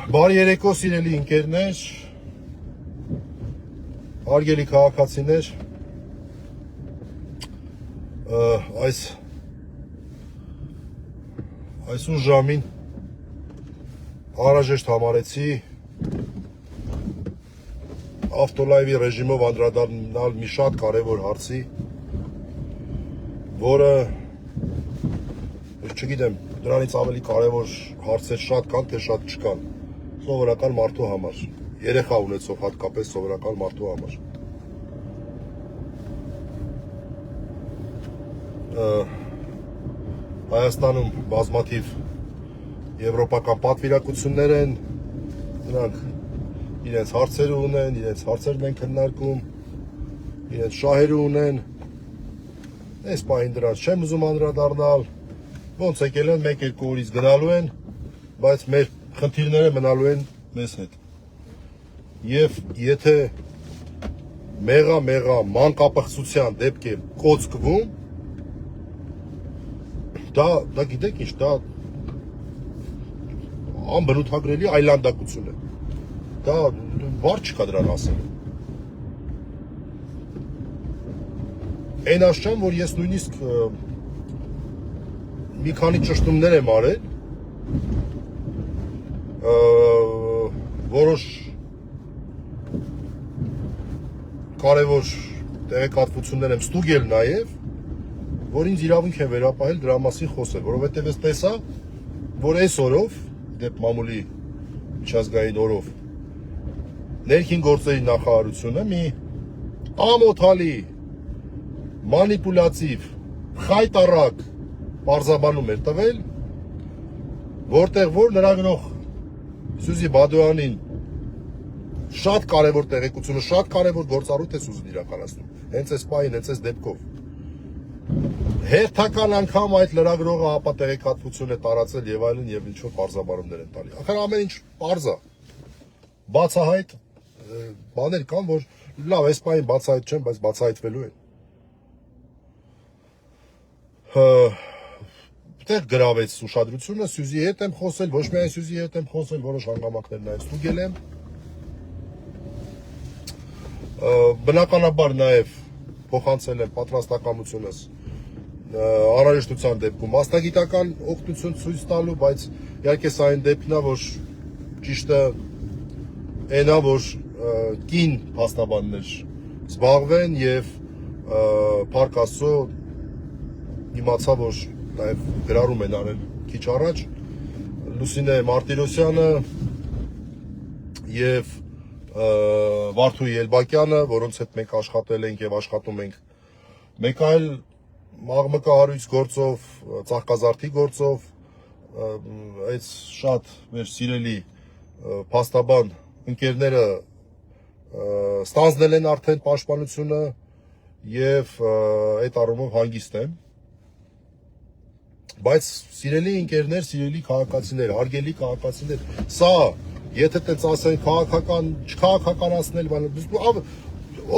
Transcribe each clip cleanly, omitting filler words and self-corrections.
Բարի երեկո սիրելի ընկերներ, հարգելի քաղաքացիներ, այսօր ժամին անհրաժեշտ համարեցի ավտոլայվի ռեժիմով անդրադառնալ մի շատ կարևոր հարցի, որը չգիտեմ, դրանից ավելի կարևոր հարցեր շատ կան, թե շատ չկան, սովորական մարդու համար, երեխա ունեցող հատկապես սովորական մարդու համար։ Հայաստանում բազմաթիվ եվրոպական պատվիրակություններ են, նրանք իրենց հարցերը ունեն, իրենց հարցերն են քննարկում, իրենց շահերը ունեն, այս պահին դրանց չեմ ուզում անդրադառնալ, ոնց եկել են, մեկ-երկու օրից գնալու են, բայց մեր խնդիրները մնալու են մեզ հետ։ Եվ եթե մեղա մանկապղծության դեպք է կոծկվում, դա գիտեք ինչ, դա անբնութագրելի այլանդակություն է։ Դա բառ չկա դրան ասել։ Այն աշխան, որ ես նույնիսկ մի քանի ճշտումներ եմ արել, որոշ կարևոր տեղեկատվություններ եմ ստուգել նաև, որ ինձ իրավունք են վերապահել դրա մասին խոսել, որովհետև ես տեսա, որ այս օրով, դեպ մամուլի միջազգային օրով, ներքին գործերի նախարարությունը մի ամոթալի, մանիպուլյատիվ, խայտառակ պարզաբանում էր տվել, որտեղ որ լրագրող Սյուզի Բադոյանին շատ կարևոր տեղեկությունը, շատ կարևոր գործառույթ է Սյուզին իրականացնում, հենց այս պահին, հենց այս դեպքով։ Հերթական անգամ այդ լրագրողը ապա տեղեկատվություն է տարածել եւ այլն եւ ինչ-որ պարզաբանումներ են տալի։ Ախր ամեն ինչ պարզ է։ Բացահայտ բաներ կան, որ լավ, այս պահին բացահայտ չեն, բայց բացահայտվելու են։ Տեղ գրավեց ուշադրությունը, Սյուզի հետ եմ խոսել, ոչ միայն Սյուզի հետ եմ խոսել, որոշ հանգամանքներ նաև ստուգել եմ։ Բնականաբար նաև փոխանցել եմ պատրաստակամությունս անհրաժեշտության դեպքում մասնագիտական օգնություն ցույց տալու, բայց իհարկե սա այն դեպքն է, որ ճիշտը այնա, որ կին փաստաբաններ զբաղվեն եւ Փառք Աստծո իմացա, որ նաև գրառում են արել քիչ առաջ Լուսինե Մարտիրոսյանը եւ Վարդուհի Էլբակյանը, որոնց հետ մենք աշխատել ենք եւ աշխատում ենք, մեկ այլ մաղմկահարույց գործով, ծաղկազարդի գործով, այդ շատ մեր սիրելի փաստաբան ընկերները ստանձնել են արդեն պաշտպանությունը եւ այդ առումով հանգիստ եմ։ Բայց սիրելի ընկերներ, սիրելի քաղաքացիներ, հարգելի քաղաքացիներ, սա, եթե տենց ասեն չքաղաքականացնել,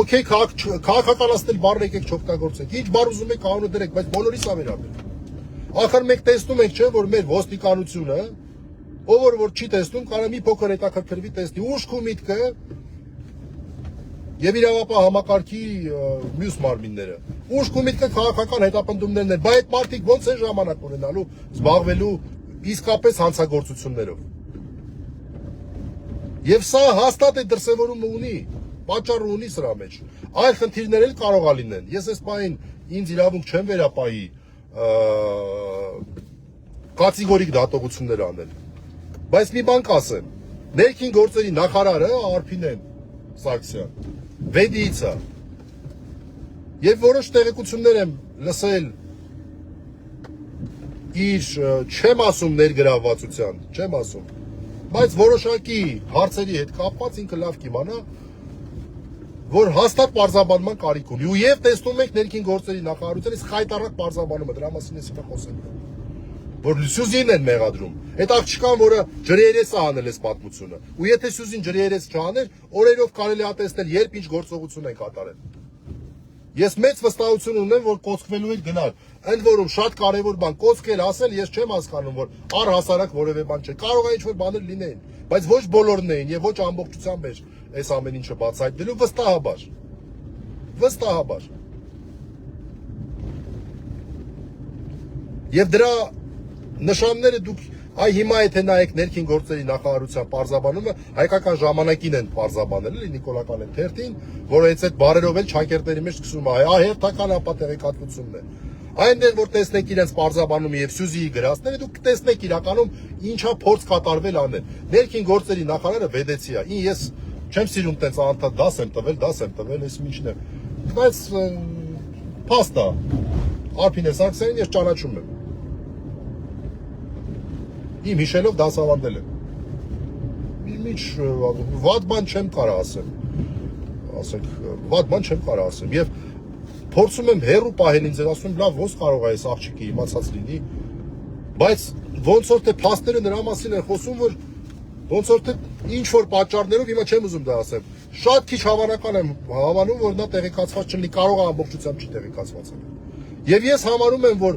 օքեյ, քաղաքականացնել բառը եկեք չօգտագործեք, ինչ բառ ուզում եք անունը դրեք, բայց բոլորիս է վերաբերում։ Ախր մենք տեսնում ենք, չէ, որ մեր ոստիկանությունը, ով որ չի տեսնում, կարող մի փոքր հետաքրքրվի տեսնի, ուշք ու միտքը եւ իրավապահ համակարգի մյուս մարմինները։ Ուշք ու միտքը քաղաքական հետապնդումներն են, բայց այդ մարդիկ ոնց են ժամանակ ունենալու զբաղվելու իսկապես հանցագործություններով։ Եվ սա հաստատ է դրսևորումը ունի, պատճառ ունի սրա մեջ։ Այլ խնդիրներ էլ կարող է լինեն։ Ես այս պահին ինձ իրավունք չեմ վերապահի կատեգորիկ դատողություններ անել։ Բայց մի բան կասեմ, ներքին գործերի նախարարը Արփինեն Սարգսյան Վեդիից է։ Եվ որոշ տեղեկություններ եմ լսել իր, չեմ ասում ներգրավվածության, չեմ ասում, բայց որոշակի հարցերի հետ կապված ինքը լավ կիմանա, որ հաստատ պարզաբանման կարիք ունի։ Ու եւ տեսնում ենք ներքին գործերի նախարարության իսկ խայտառակ պարզաբանումը, դրա մասին ես ինքը խոսել եմ, որ Սյուզին են մեղադրում։ Այդ աղջկան, որը ջրերես է անել այս պատմությունը։ Ու եթե Սյուզին ջրերես չաներ, օրերով կարելի է տեսնել, երբ ինչ գործողություն են կատարել։ Ես մեծ վստահություն ունեմ, որ կոծկվելու եք գնալ։ Ընդ որում շատ կարևոր բան կոծկել ասել, ես չեմ հասկանում, որ առհասարակ որևէ բան չէ։ Կարող է ինչ-որ բաներ լինեն, բայց ոչ բոլորն էին եւ ոչ ամբողջությամբ էր այս ամեն ինչը բացահայտելու վստահաբար։ Վստահաբար։ Եվ դրա նշանները դուք այ հիմա եթե նայեք ներքին գործերի նախարարության պարզաբանումը, հայկական ժամանակին են պարզաբանել, էլի Նիկոլական թերթին, որը հենց այդ բարերով էլ չակերտերի մեջ սկսում է, հերթական ապատեղեկատվությունն է։ Այնտեղ որ տեսնեք իրենց պարզաբանումը եւ Սյուզիի գրածները, դուք տեսնեք իրականում ինչա փորձ կատարվել անել։ Ներքին գործերի նախարարը վեդեցի է։ Ես չեմ սիրում տենց անդադ դաս եմ տվել, այս ինչն է։ Բայց փաստա Արփինե Սարգսյանին ես ճանաչում եմ։ Իմ հիշելով դասավանդել եմ։ Ինչ վատ բան չեմ կարող ասեմ։ Ասենք վատ բան չեմ կարող ասեմ։ Եվ փորձում եմ հերու պահել ինձ, ասում եմ լավ ոնց կարող է այս աղջիկը իմացած լինի, բայց ոնց որ թե փաստերը նրա մասին են խոսում, որ ոնց որ թե ինչ որ պատճառներով հիմա չեմ ուզում դա ասեմ։ Շատ քիչ հավանական եմ հավանում, որ նա տեղեկացված չլինի, կարող է ամբողջությամբ չի տեղեկացված լինել։ Եվ ես համարում եմ, որ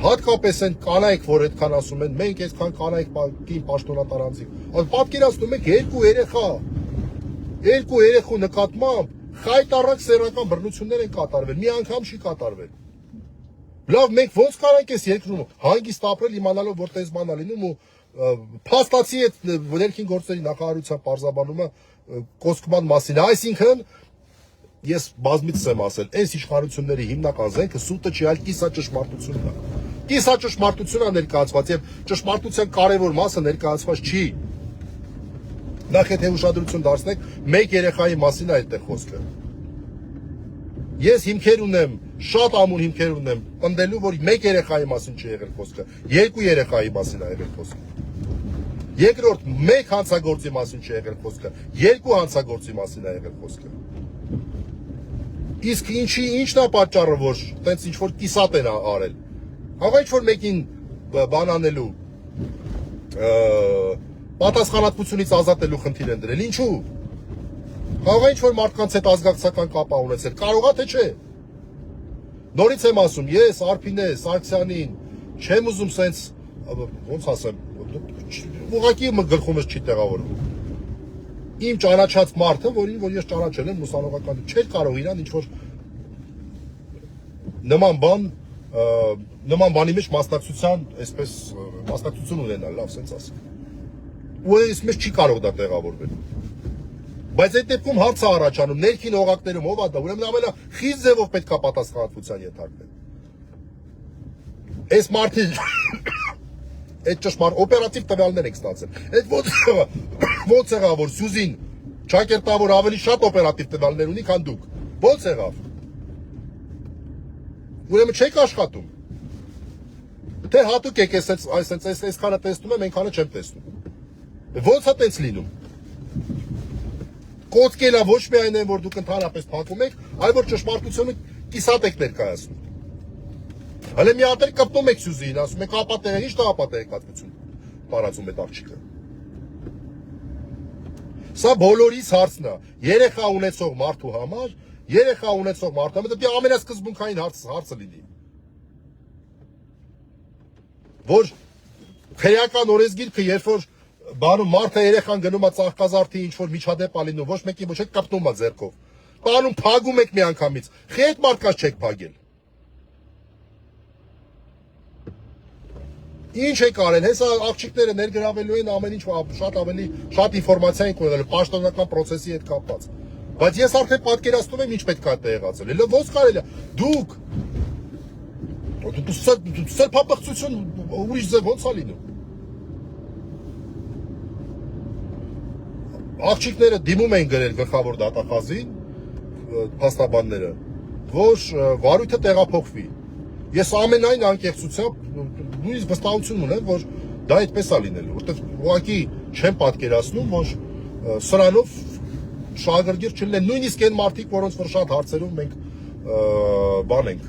հատկապես այն կանայք, որ այդքան ասում են, մենք այսքան կանայք կին պաշտոնատարանցիկ, պատկերացնում եք երկու երեխու նկատմամբ խայտառակ սեռական բռնություններ են կատարվել, մի անգամ չի կատարվել։ Լավ, մենք ոնց կարանք այս երկրում հանգիստ ապրել, իմանալով, որ տես բան է լինում ու փաստացի այդ ներքին գործերի նախարարության պարզաբանումը կոստկման մասին է, այսինքն ես բազմիցս եմ ասել, այս իշխանությունների հիմնական զենքը սուտը չի, այլ կիսա ճշմարտությունն է։ Կիսա ճշմարտությունն է ներկայացված եւ ճշմարտության կարևոր մասը ներկայացված չի։ Նախ եթե ուշադրություն դարձնեք, մեկ երեխայի մասին է այդտեղ խոսքը։ Ես հիմքեր ունեմ, շատ ամուր հիմքեր ունեմ, պնդելու, որ մեկ երեխայի մասին չի եղել խոսքը, երկու երեխայի մասին է եղել խոսքը։ Երկրորդ, մեկ հանցագործի մասին չի եղել խոսքը, երկու հանցագործի մասին է եղել խոսքը։ Իսկ ինչն է պատճառը, որ տենց ինչ որ կիսատ են արել։ Հաղա ինչ որ մեկին բան անելու պատասխանատվությունից ազատելու խնդիր են դրել։ Ինչու՞։ Կարող է ինչ որ մարդկանց հետ ազգակցական կապ ունեցել, կարող է թե չէ։ Նորից եմ ասում, ես Արփինե Սարգսյանին չեմ ուզում սենց ոնց ասեմ, ուղղակի գլխումս չի տեղավորվում։ Իմ ճանաչած մարդը, որ ես ճանաչել եմ ուսանողական, չէր կարող իրան ինչ որ նման բանի մեջ մասնակցության, այսպես մասնակցություն ունենալ, լավ սենց ասեմ։ Ու այս մեջ չի կարող դա տեղավորվել։ Բայց այդ դեպքում հարց է առաջանում, ներքին օղակներում ով է դա, ուրեմն ամենախիստ ձևով պետք է պատասխանատվության ենթարկվեն։ Այս մարդի այդ ճշմարտ օպերատիվ տվյալներ եք ստացել։ Այդ ոնց եղավ, որ Սյուզին ճակերտավոր ավելի շատ օպերատիվ տվյալներ ունի, քան դուք։ Ոնց եղավ։ Ուրեմն չեք աշխատում։ Թե հատուկ եք այսքանը տեսնում եմ, այնքանը չեմ տեսնում։ Ոնց է տենց լինում։ Կոծկելա ոչ միայն են, որ դուք ընդհանրապես փակում եք, այլ որ ճշմարտությունը կիսատ եք ներկայացնում։ Հələ մի հատ էլ կպտում եք Սյուզիին, ասում եք ապատեղ, ի՞նչ դա ապատեղեկատվություն տարածում այդ աղջիկը։ Սա բոլորիս հարցն է։ Երեխա ունեցող մարդու համար, դա ամենասկզբունքային հարցը լինի։ Որ քրեական օրենսգիրքը, երբ որ բանում մարդը երեխան գնում է ծաղկազարդի ինչ որ միջադեպ է լինում, ոչ մեկի ոչ չեք կպտում է ձեռքով։ Բանում փագում եք միանգամից։ Խետ մարդկանց չեք փագել։ Ինչ եք արել, հեսա աղջիկները ներգրավելու են ամեն ինչ շատ ինֆորմացիա են ունենալու պաշտոնական process-ի հետ կապված։ Բայց ես արդեն պատկերացնում եմ ինչ պետք է տեղացել։ Elə ոնց կարելի է դուք սրբապղծություն ուրիշ ձև ոնց է լինում։ Աղջիկները դիմում են գրել գլխավոր դատախազին, փաստաբանները, որ վարույթը տեղափոխվի։ Ես ամենայն անկեղծությամբ նույնիսկ վստահություն ունեմ, որ դա այդպես է լինելու, որովհետև ուղղակի չեմ պատկերացնում, որ սրանով շահագրգիռ չլինեն, նույնիսկ այն մարդիկ, որոնց որ շատ հարցերով մենք բան ենք,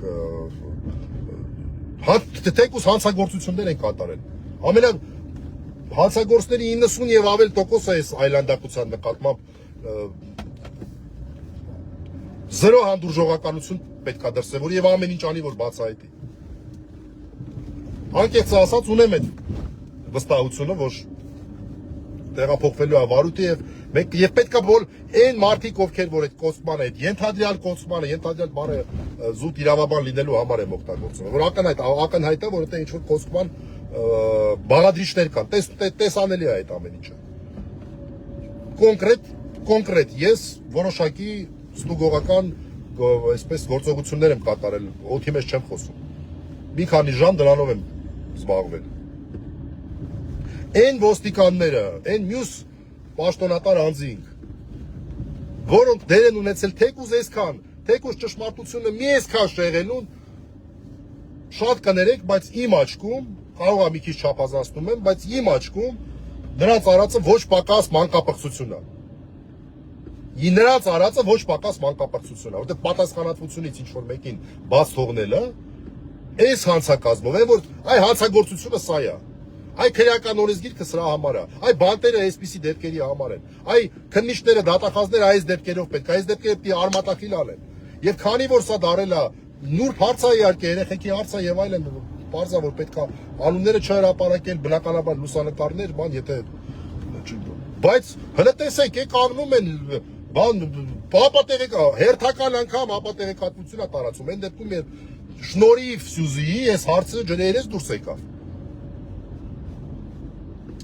թեկուզ հանցագործություններ են կատարել։ Հանցագործների 90 եւ ավել տոկոսը այս այլանդակության նկատմամբ Զրո հանդուրժողականություն պետք է դրսևորի եւ ամեն ինչ անի որ բացահայտի։ Անկեղծ ասած ունեմ այդ վստահությունը, որ տեղափոխվելու է վարույթը եւ պետք է որ այն մարդիկ ովքեր որ այդ կոստմանը, այդ ենթադրյալ կոստմանը, ենթադրյալ բառը զուտ իրավաբան լինելու համար եմ օգտագործում, որ ակնհայտ է, որ դա ինչ որ կոստման բաղադրիչներ կան, տեսանելի է այդ ամեն ինչը։ Կոնկրետ ես որոշակի ստուգողական այսպես գործողություններ եմ կատարել, օդի մեջ չեմ խոսում։ Մի քանի ժամ դրանով եմ զբաղվել։ Այն ոստիկանները, այն մյուս պաշտոնատար անձինք, որոնք դեր են ունեցել թեկուզ այսքան, թեկուզ ճշմարտությունը մի այսքան շեղելուն, շատ կներեք, բայց իմ աչքում, կարող է մի քիչ չափազանցնում եմ, բայց իմ աչքում նրանց արածը ոչ պակաս մանկապղծություն է։ Նրանց արածը ոչ պակաս մանկապղծություն է, որտեղ պատասխանատվությունից ինչ որ մեկին բաց թողնելը, այս հանցակազմով է, որ այ հանցագործությունը սա է։ Այ քրեական օրենսգիրքը սրա համար է, այ բանտերը այսպիսի դեպքերի համար են, այ քննիչները, դատախազները այս դեպքերով պետք է, այս դեպքերը պետք է արմատախիլ անեն։ Եվ քանի որ սա դարել է նուրբ հարց է իհարկե, երեխեքի հարց է եւ այլն, պարզ է որ պետք է անունները չհրապարակել, բնականաբար լուսանկարներ, բան, եթե բայց հələ տեսեք, կանգնում են, բան, հերթական անգամ ապատեղեկատվություն է տարածում, այն դեպքում շնորհիվ Սյուզիի այս հարցը ջրերից դուրս եկավ։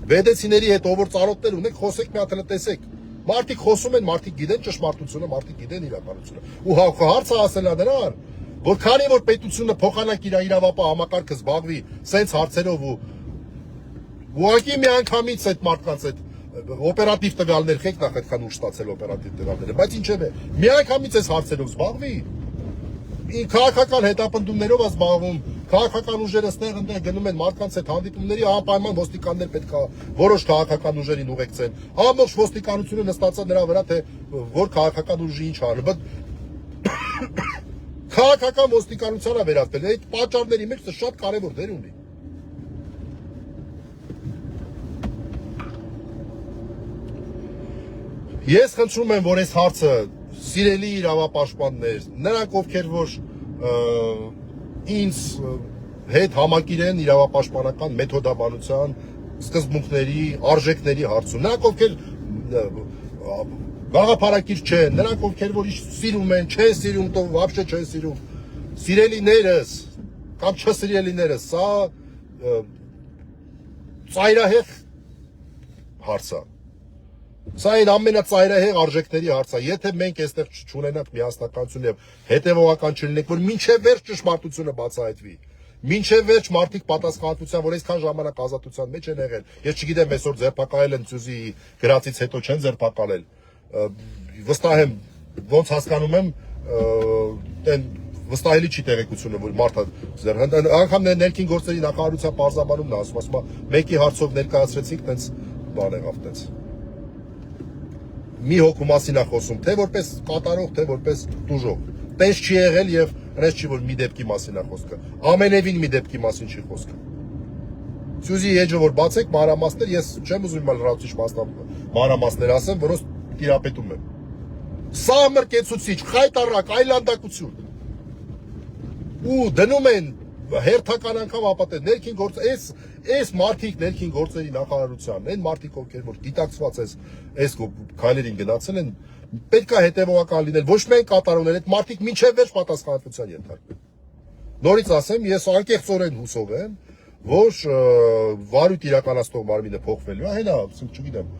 Վեդեցիների հետ ով որ ծանոթներ ունեք, խոսեք մի հատ հələ տեսեք։ Մարդիկ խոսում են, մարդիկ գիտեն ճշմարտությունը, մարդիկ գիտեն իրականությունը։ Ու հարցը ասել է նրան, որ քանի որ պետությունը փոխանակ իր իրավապահ համակարգը զբաղվի սենց հարցերով ու ուղղակի մի անգամից այդ մարդկանց այդ օպերատիվ տվյալներ խեք նախ այդքան ուշ ստացել օպերատիվ տվյալները, բայց ինչև է, մի անգամից այս հարցերով զբաղվի, քաղաքական հետապնդումներով է զբաղվում, քաղաքական ուժերը ստեղ ընդեղ գնում են մարդկանց հետ հանդիպումների, անպայման ոստիկաններ պետք է որոշ քաղաքական ուժերին ուղեկցեն, ամբողջ ոստիկանությունը նստած է նրա վրա, թե որ քաղաքական ուժի ինչ անում, բայց քաղաքական ոստիկանությանը վերածվել, այդ պատճառների մեջ դա շատ կարևոր դեր ունի։ Ես խնդրում եմ, որ այս հարցը սիրելի իրավապաշտպաններ, նրանք ովքեր որ ինձ հետ համակիրեն իրավապաշտպանական մեթոդաբանության սկզբունքների, արժեքների հարցում, նրանք ովքեր գաղափարակիր չեն, նրանք ովքեր որ սիրում են, չեն սիրում, то вообще չեն սիրում, սիրելիներս կամ չսիրելիներս, սա ծայրահեղ հարց է։ Սա այն ամենածայրահեղ արժեքների հարց է, եթե մենք այստեղ չունենանք միասնականություն եւ հետեւողական չլինենք, որ մինչեւ վերջ ճշմարտությունը բացահայտվի, մինչեւ վերջ մարդիկ պատասխանատվության, որ այսքան ժամանակ ազատության մեջ են եղել, ես չգիտեմ այսօր ձերբակալել են Սյուզիի գրածից հետո չեն ձերբակալել, վստահ եմ, ոնց հասկանում եմ, վստահելի չի տեղեկությունը, որ մարդը անգամ ներքին գործերի նախարարության պարզաբանումն է ասում, մեկի հարցով ներկայացրեցինք, տենց բան եղավ, տենց մի հոգու մասին է խոսում, թե որպես կատարող, թե որպես տուժող։ Տենց չի եղել եւ հենց չի որ մի դեպքի մասին է խոսքը։ Ամենևին մի դեպքի մասին չի խոսքը։ Սյուզի էջը որ բացեք մանրամասներ, ես չեմ ուզում լրացուցիչ մանրամասներ ասեմ, որոնց տիրապետում եմ։ Սա մրկեցուցիչ, խայտարակ, այլանդակություն։ Ու դնում են հերթական անգամ ապատել ներքին գործ այս մարդիկ ներքին գործերի նախարարության, այն մարդիկ ովքեր որ դիտակցված այս քայլերին գնացել են, պետք է հետևողական լինել, ոչ միայն կատարողներ, այդ մարդիկ մինչև վերջ պատասխանատվության ենթարկվեն։ Նորից ասեմ, ես անկեղծորեն հուսով եմ, որ վարույթ իրականացնող մարմինը փոխվելու է, հենա, չգիտեմ։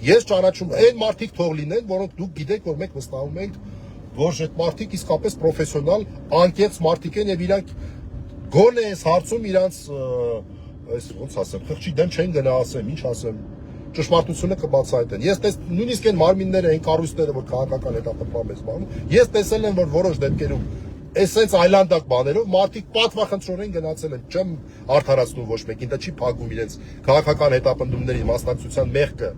Ես ճանաչում այն մարդիկ թող լինեն, որոնք դուք գիտեք, որ մենք վստահում ենք, որ այդ մարդիկ իսկապես պրոֆեսիոնալ, անկեղծ մարդիկ են եւ իրանք գոնե այս հարցում իրանց այս ոնց ասեմ, խղճի դեմ չեն գնա ասեմ, ինչ ասեմ, ճշմարտությունը կբացահայտեն։ Ես նույնիսկ այն մարմինները, այն կառույցները, որ քաղաքական հետապնդման մեզ բանում, ես տեսել եմ, որ որոշ դեպքերում այսպես այլանդակ բաներով մարդիկ պատվախնդրորեն գնացել են, չեմ արդարացնում ոչ մեկին, դա չի փակում իրենց քաղաքական հետապնդումների մասնակցության մեղքը։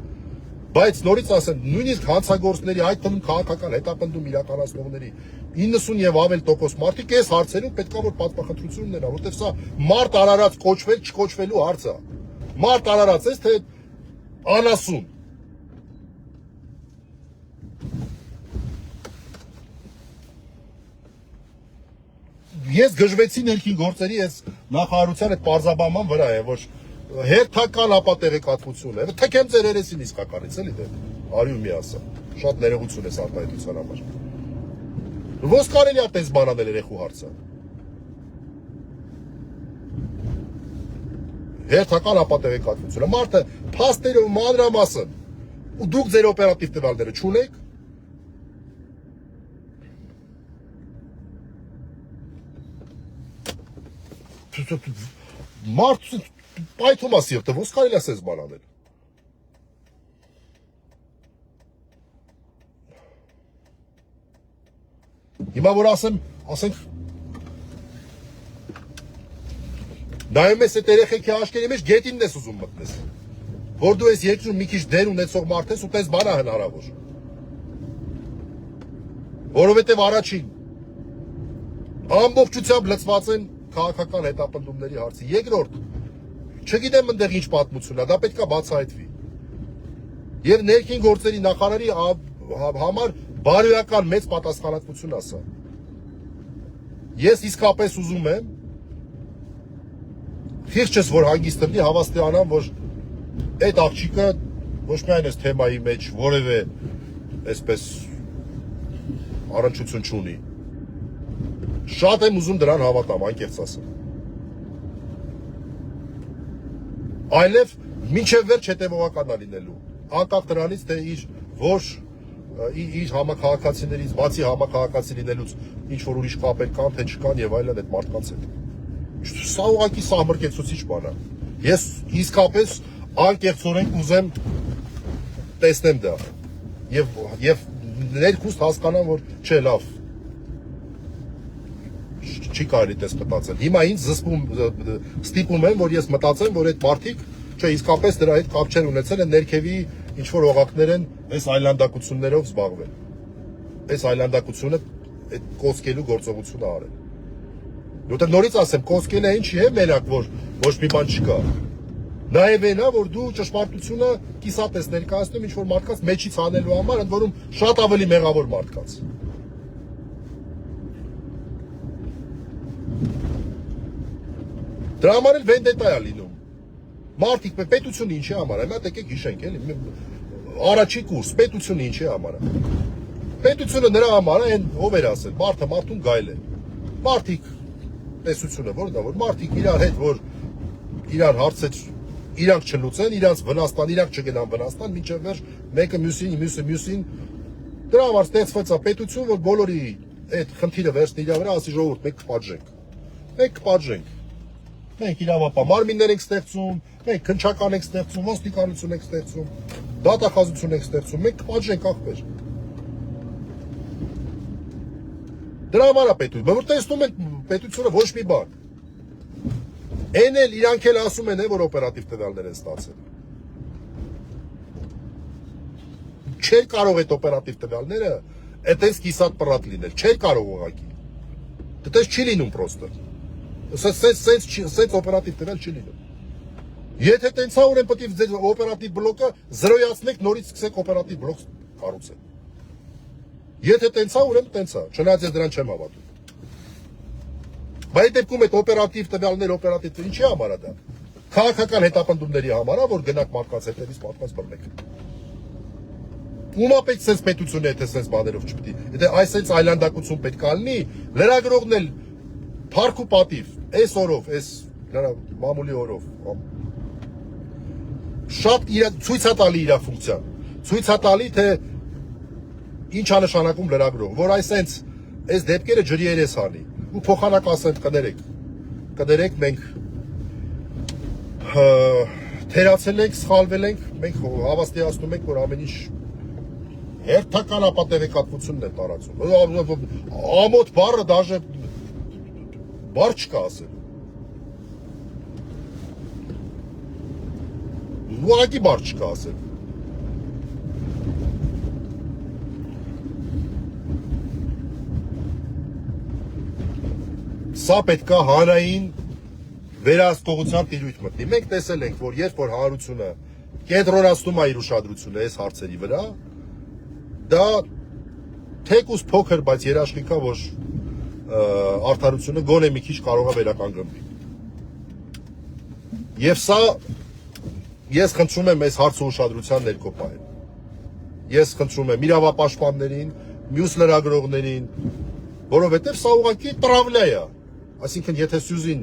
Բայց նորից ասեմ, նույնիսկ հանցագործների, այդ թվում քաղաքական հետապնդում իրականացնողների 90 եւ ավել տոկոս մարդիկ այս հարցերում պետք է որ պատվախնդրություն ունենան, որտեղ սա մարդ արարած կոչվել, չկոչվելու հարց է։ Մարդ արարած է, թե անասուն։ ես գժվեցի ներքին գործերի այս նախարարության այդ պարզաբանման վրա է, որ հերթական ապատեղեկատվություն է, թքեմ ձեր երեսին իսկականից էլի դե, արի ու մի ասա, շատ ներողություն ես արտահայտության համար, ոնց կարելի է այդպես բանանել երեխու հարցը, հերթական ապատեղեկատվությունը, մարդը փաստերով մանրամասն, ու դուք ձեր օպերատիվ տվյալները չունեք, մարդ պայթում ասի եղտը, ոնց կարելի է ասես բանանել։ Հիմա որ ասենք, նայում ես այդ երեխեքի աշկերի մեջ գետինն ես ուզում մտնես, որ դու ես երկրում մի քիչ դեր ունեցող մարդ ես ու տես բանա հնարավոր, որովհետև առաջին ամբողջությամբ լծված են քաղաքական հետապնդումների հարցի, երկրորդ չգիտեմ ընդեղ ինչ պատմություն է, դա պետք է բացահայտվի։ Եվ ներքին գործերի նախարարի համար բարոյական մեծ պատասխանատվություն ասա։ Ես իսկապես ուզում եմ, խիղճս որ հանգիստ լինի, հավաստիանամ, որ այդ աղջիկը ոչ միայն այս թեմայի մեջ որևէ այսպես առնչություն չունի։ Շատ եմ ուզում դրան հավատամ, անկեղծ ասեմ։ Այլև մինչև վերջ հետևողական է լինելու, անկախ դրանից, թե իր համաքաղաքացիներից, բացի համաքաղաքացի լինելուց ինչ որ ուրիշ կապեր կան, թե չկան եւ այլն այդ մարդկանց հետ։ Սա ուղղակի սահմռկեցուցիչ բան է։ Ես իսկապես անկեղծորեն կուզեմ տեսնեմ դա եւ ներքուստ հասկանամ, որ չէ, լավ չի կարելի տես մտածել։ Հիմա ինձ ստիպում են, որ ես մտածեմ, որ այդ մարդիկ չէ, իսկապես դրա հետ կապ չեն ունեցել, են ներքևի ինչ որ օղակներ են այս այլանդակություններով զբաղվել։ Այս այլանդակությունը այդ կոսկելու գործողությունը արել։ Որտեղ նորից ասեմ, կոսկելը ինչի է մենակ, որ ոչ մի բան չկա։ Նաև այն է, որ դու ճշմարտությունը կիսատ ես ներկայացնում ինչ որ մարդկանց մեջից անելու համար, ընդ որում շատ ավելի մեղավոր մարդկանց։ Դրա համար էլ վենդետա է լինում։ Մարդիկ պետությունը ինչի համար է, մատ եկեք հիշենք էլի, առաջի կուրս, պետությունը ինչի համար է։ Պետությունը նրա համար է, այն ով էր ասել, մարդը մարդուն գայլ է։ Մարդիկ տեսությունը որն է, որ մարդիկ իրար հետ, որ իրար հարցեր իրանք չլուծեն, իրանց վնաստան, իրանք չգնան վնաստան, մինչև վերջ մեկը մյուսին դրա համար ստեղծվեց է պետություն, որ բոլորի այդ խնդիրը վերցնի իր վրա, ասի ժողովուրդ, մենք կպատժենք։ Մենք իրավապահ մարմիններ ենք ստեղծում, մենք քննչական ենք ստեղծում, ոստիկանություն ենք ստեղծում, դատախազություն ենք ստեղծում, մենք կպատժենք ախպեր։ Դրա համար է պետություն, որ տեսնում ենք պետությունը ոչ մի բան։ Այն էլ իրանք էլ ասում են, որ օպերատիվ տվյալներ են ստացել։ Չէր կարող այդ օպերատիվ տվյալները այդպես կիսատ պռատ լինել, չէր կարող ուղղակի։ Դες չի լինում պրոստը։ Սենց օպերատիվ տվյալ չի լինում։ Եթե տենց է, ուրեմն պետք է ձեր օպերատիվ բլոկը զրոյացնեք, նորից սկսեք օպերատիվ բլոկ կառուցել։ Եթե տենց է, ուրեմն տենց է, չնայած ես դրան չեմ հավատում։ Բայց դեպքում այդ օպերատիվ տվյալներ, ինչի համար է դա։ Քաղաքական հետապնդումների համար է, որ գնաք մարդկանց հետևից մարդկանց բռնեք։ Ումա պետք սենց պետությունը եթե սենց բաներով չպետք է։ Եթե այսպես այլանդակություն պետք է լինի, լրագրողն էլ փառք ու պատիվ, այս օրով, այս մամուլի օրով շատ ցույց է տալի իր ֆունկցիան, ցույց է տալի, թե ինչ է նշանակում լրագրող, որ այսենց այս դեպքերը ջրի երես անի ու փոխանակ ասեն կներեք մենք թերացել ենք, սխալվել ենք, մենք հավաստիացնում ենք, որ ամեն ինչ հերթական ապատեղեկատվությունն է տարածում։ Ամոթ բառը դաժե բառ չկա ասել։ Ուղղակի բառ չկա ասել։ Սա պետք է հանրային վերահսկողության տիրույթ մտնի։ Մենք տեսել ենք, որ երբ որ հանրությունը կենտրոնացնում է իր ուշադրությունը այս հարցերի վրա, դա թեկուզ փոքր, բայց երաշխիքա, որ արդարությունը գոնե մի քիչ կարող է վերականգնվի։ Եվ սա ես խնդրում եմ այս հարցը ուշադրության ներքո պահել։ Ես խնդրում եմ իրավապաշտպաններին, մյուս լրագրողներին, որովհետև սա ուղղակի տրավլա է։ Այսինքն եթե Սյուզին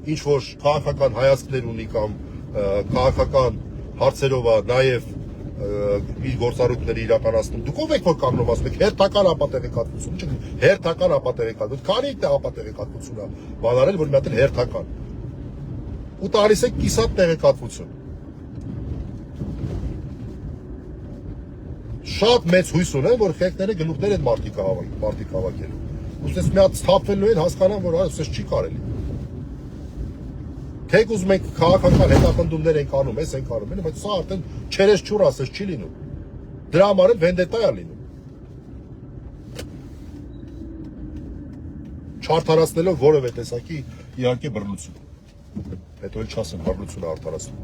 ինչ որ քաղաքական հայացքներ ունի կամ քաղաքական հարցերով է նաև իր գործառույթները իրականացնում, դուք ով եք որ կանգնում ասում եք հերթական ապատեղեկատվություն, չէ՞, հերթական ապատեղեկատվություն, քանի ապատեղեկատվություն է բանարել, որ մի հատ էլ հերթական։ Ու տալիս եք կիսատ տեղեկատվություն։ Շատ մեծ հույս ունեմ, որ խելքները գլուխներ են մարդիկ հավաքելու։ Ուսես մի հատ սթափվելու են հասկանան, որ այո, սես չի կարելի։ Թեք ուզում ենք քաղաքական հետապնդումներ ենք անում, էս ենք անում, բայց սա արդեն չերես չուր ասես չի լինում։ Դրա համար էլ վենդետա է լինում։ Չարդարացնելով որևէ տեսակի իհարկե բռնություն։ Հետո էլ չասեմ բռնությունը արդարացնում։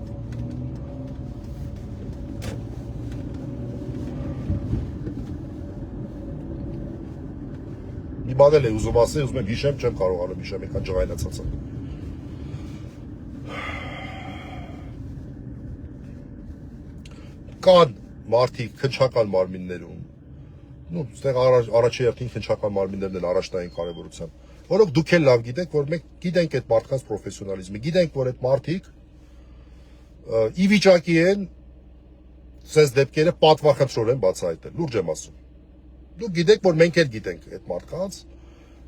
Մի բան էլ է ուզում ասել, ուզում եմ հիշեմ, չեմ կարողանում հիշեմ, եկան ջղայնացած եմ։ Կան մարդիկ քնչական մարմիններում, ստեղ առաջի հերթին քնչական մարմիններն են առաջնային կարևորության, որոնք դուք էլ լավ գիտեք, որ մենք գիտենք այդ մարդկանց պրոֆեսիոնալիզմը, գիտենք, որ այդ մարդիկ ի վիճակի են ցես դեպքերը պատվախնդրորեն բացահայտել, լուրջ եմ ասում։ Դուք գիտեք, որ մենք էլ գիտենք այդ մարդկանց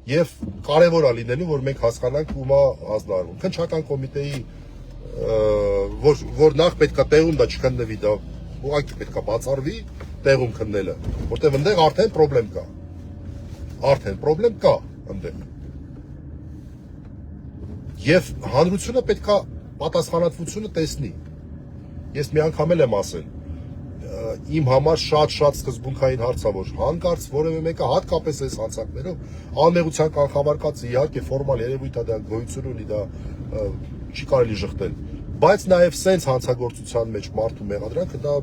եւ կարեւոր է լինելու, որ մենք հասկանանք ում է հանձնարարվում։ Քնչական կոմիտեի որ նախ պետքա տեղում դա չքննվի, դա ուղղակի պետքա բացառվի տեղում քննելը, որտեղ այնտեղ արդեն խնդրեմ կա։ Արդեն խնդրեմ կա այնտեղ։ Եվ հանրությունը պետքա պատասխանատվությունը տեսնի։ Ես մի անգամ էլ եմ ասել, իմ համար շատ սկզբունքային հարց է, որ հանկարծ որևէ մեկը հատկապես այս հանցանքներով անմեղության կանխավարկած իհարկե ֆորմալ երևույթ է, դա գոյություն ունի, դա չի կարելի շղթել, բայց նաև սենց հանցագործության մեջ մարդու մեղադրանքը դա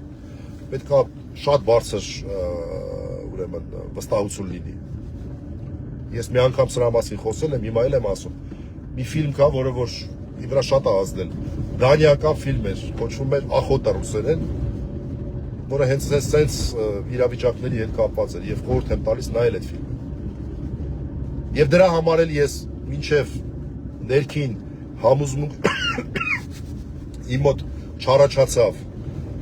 պետքա շատ բարձր ուրեմն վստահություն լինի։ Ես մի անգամ սրա մասին խոսել եմ, հիմա էլ եմ ասում։ Մի ֆիլմ կա, որը որ ի վրա շատ է ազդել։ Դանիական ֆիլմ էր, կոչվում էր Ախոտը ռուսերեն, որը հենց սենց իրավիճակների հետ կապված էր եւ խորհուրդ եմ տալիս նայել այդ ֆիլմը։ Եվ դրա համար էլ ես մինչև ներքին համոզմունք իմ մոտ չառաջացավ,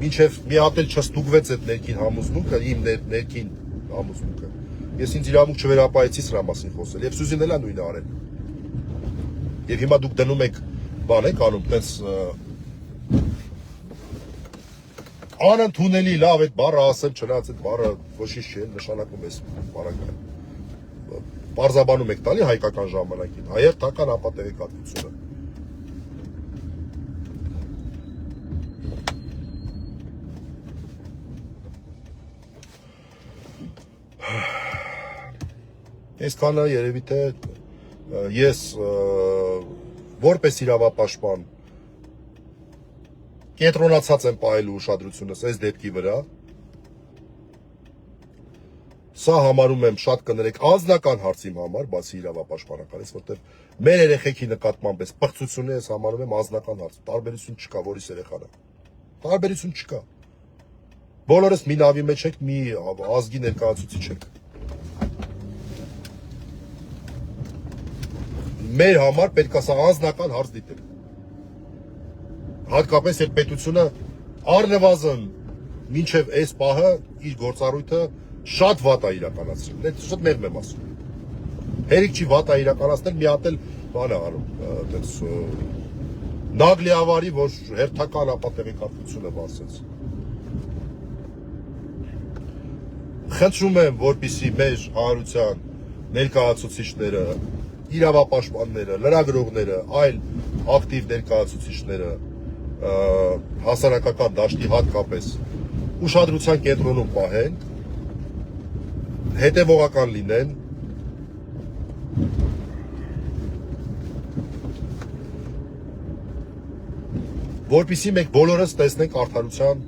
մինչև մի հատ էլ չստուգվեց այդ ներքին համոզմունքը, իմ ներքին համոզմունքը։ Ես ինձ իրավունք չվերապահեցի սրա մասին խոսել եւ Սյուզին էլ է նույնը արել։ Եվ հիմա դուք դնում եք բան եք անում, տես անընդունելի լավ այդ բառը ասեմ, չնայած այդ բառը ոչինչ չի նշանակում այս բառակը։ Պարզաբանում եք տալի հայկական ժամանակին, հայերթական ապատեղեկատվությունը։ Այսքանը երևի թե ես որպես իրավապաշտպան կենտրոնացած եմ պահելու ուշադրությունս այս դեպքի վրա։ Սա համարում եմ շատ կներեք անձնական հարց իմ համար, բացի իրավապաշտպանականից, որտեղ մեր երեխեքի նկատմամբ այս պղծությունը ես համարում եմ անձնական հարց, տարբերություն չկա, որիս երեխան է։ Տարբերություն չկա։ Բոլորս մի նավի մեջ եք, մի ազգի ներկայացուցիչ եք։ Մեր համար պետք է սա անձնական հարց դիտել։ Հատկապես այդ պետությունը առնվազն մինչև այս պահը իր գործառույթը շատ վատ է իրականացրել։ Դա շատ մեղմ եմ ասում։ Հերիք չի վատ է իրականացնել, մի հատ էլ բան է անում, այդպես նագլի ավարի, որ հերթական ապատեղեկատվությունը բացեց։ Խնդրում եմ, որպեսզի մեր հանրության ներկայացուցիչները, իրավապաշտպանները, լրագրողները, այլ ակտիվ ներկայացուցիչները հասարակական դաշտի հատկապես ուշադրության կենտրոնում պահեն, հետևողական լինեն, որպեսզի մենք բոլորս տեսնենք արդարության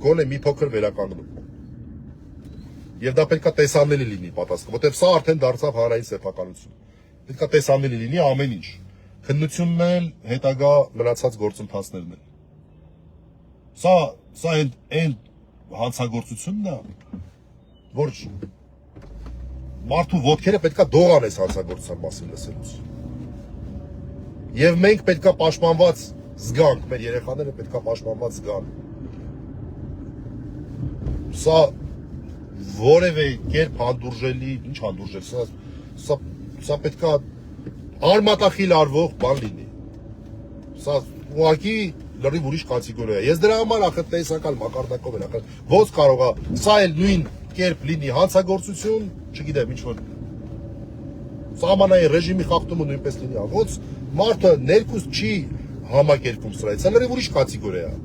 գոնե մի փոքր վերականգնում։ Եվ դա պետք է տեսանելի լինի պատասխան, որտեղ սա արդեն դարձավ հանրային սեփականություն։ պետք է տեսանելի լինի ամեն ինչ։ Քննությունն էլ հետագա մնացած գործընթացներն են։ Սա այն հանցագործությունն է, որ մարդու ոտքերը պետք է դողան այս հանցագործության մասին լսելուց։ Եվ մենք պետք է պաշտպանված զգանք, մեր երեխաները պետք է պաշտպանված զգան։ Սա որևէ կերպ հանդուրժելի, ինչ հանդուրժել, սա պետք է արմատախիլ արվող բան լինի։ Սա ուղղակի լրիվ ուրիշ կատեգորիա է։ Ես դրա համար ախր տեսական մակարդակով եմ, ախր ոնց կարող է սա էլ նույն կերպ լինի հանցագործություն, չգիտեմ, ինչ որ սահմանային ռեժիմի խախտումը նույնպես լինի, ոնց մարդը ներքուստ չի համակերպում սրայից, սա լրիվ ուրիշ կատեգորիա է։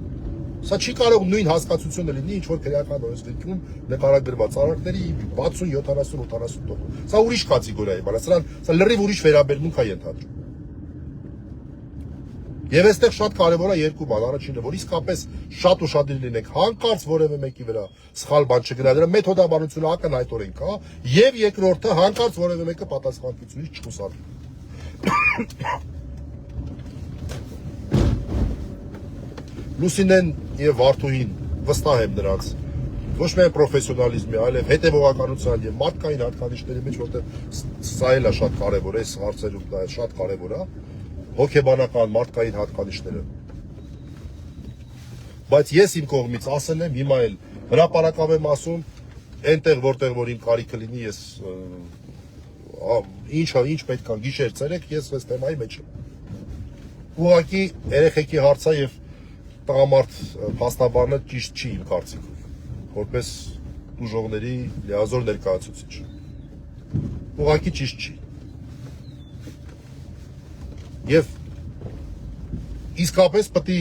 Սա չի կարող նույն հասկացությունը լինի, ինչ որ քրեական օրենսգրքում նկարագրված արարքների 60-70-80%։ Սա ուրիշ կատեգորիա է, սա լրիվ ուրիշ վերաբերմունք է ենթադրում։ Եվ այստեղ շատ կարևոր է երկու բան, առաջինը, որ իսկապես շատ ուշադիր լինենք, հանկարծ որևէ մեկի վրա սխալ բան չգնա, դրա մեթոդաբանությունը ակնհայտորեն կա, եւ երկրորդը հանկարծ որևէ մեկը պատասխանատվությունից չխուսափի։ Լուսինեն եւ Վարդուհին վստահ եմ նրանց ոչ միայն պրոֆեսիոնալիզմի, այլև հետևողականության եւ մարդկային հատկանիշների մեջ, որտեղ սա էլ է շատ կարևոր, այս հարցերում դա շատ կարևոր է, հոգեբանական մարդկային հատկանիշները։ Բայց ես իմ կողմից ասել եմ, հիմա էլ հրապարակավ եմ ասում, այնտեղ որտեղ որ իմ կարիքը լինի, ես ինչ պետք է գիշեր ցերեկ, ես այս թեմայի մեջ եմ։ Ուղղակի երեխեքի հարցը եւ տղամարդ փաստաբանը ճիշտ չի իմ կարծիքով, որպես ուժողների լիազոր ներկայացուցիչ։ Ուղղակի ճիշտ չի։ Եվ իսկապես պետք է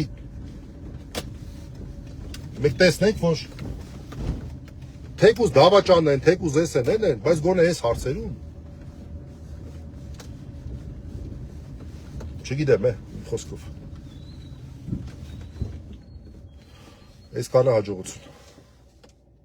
մենք տեսնենք, որ թեկուզ դավաճանն են, թեկուզ էս են, բայց գոնե այս հարցերում չգիտեմ, խոսքով։ Այսքանը հաջողություն։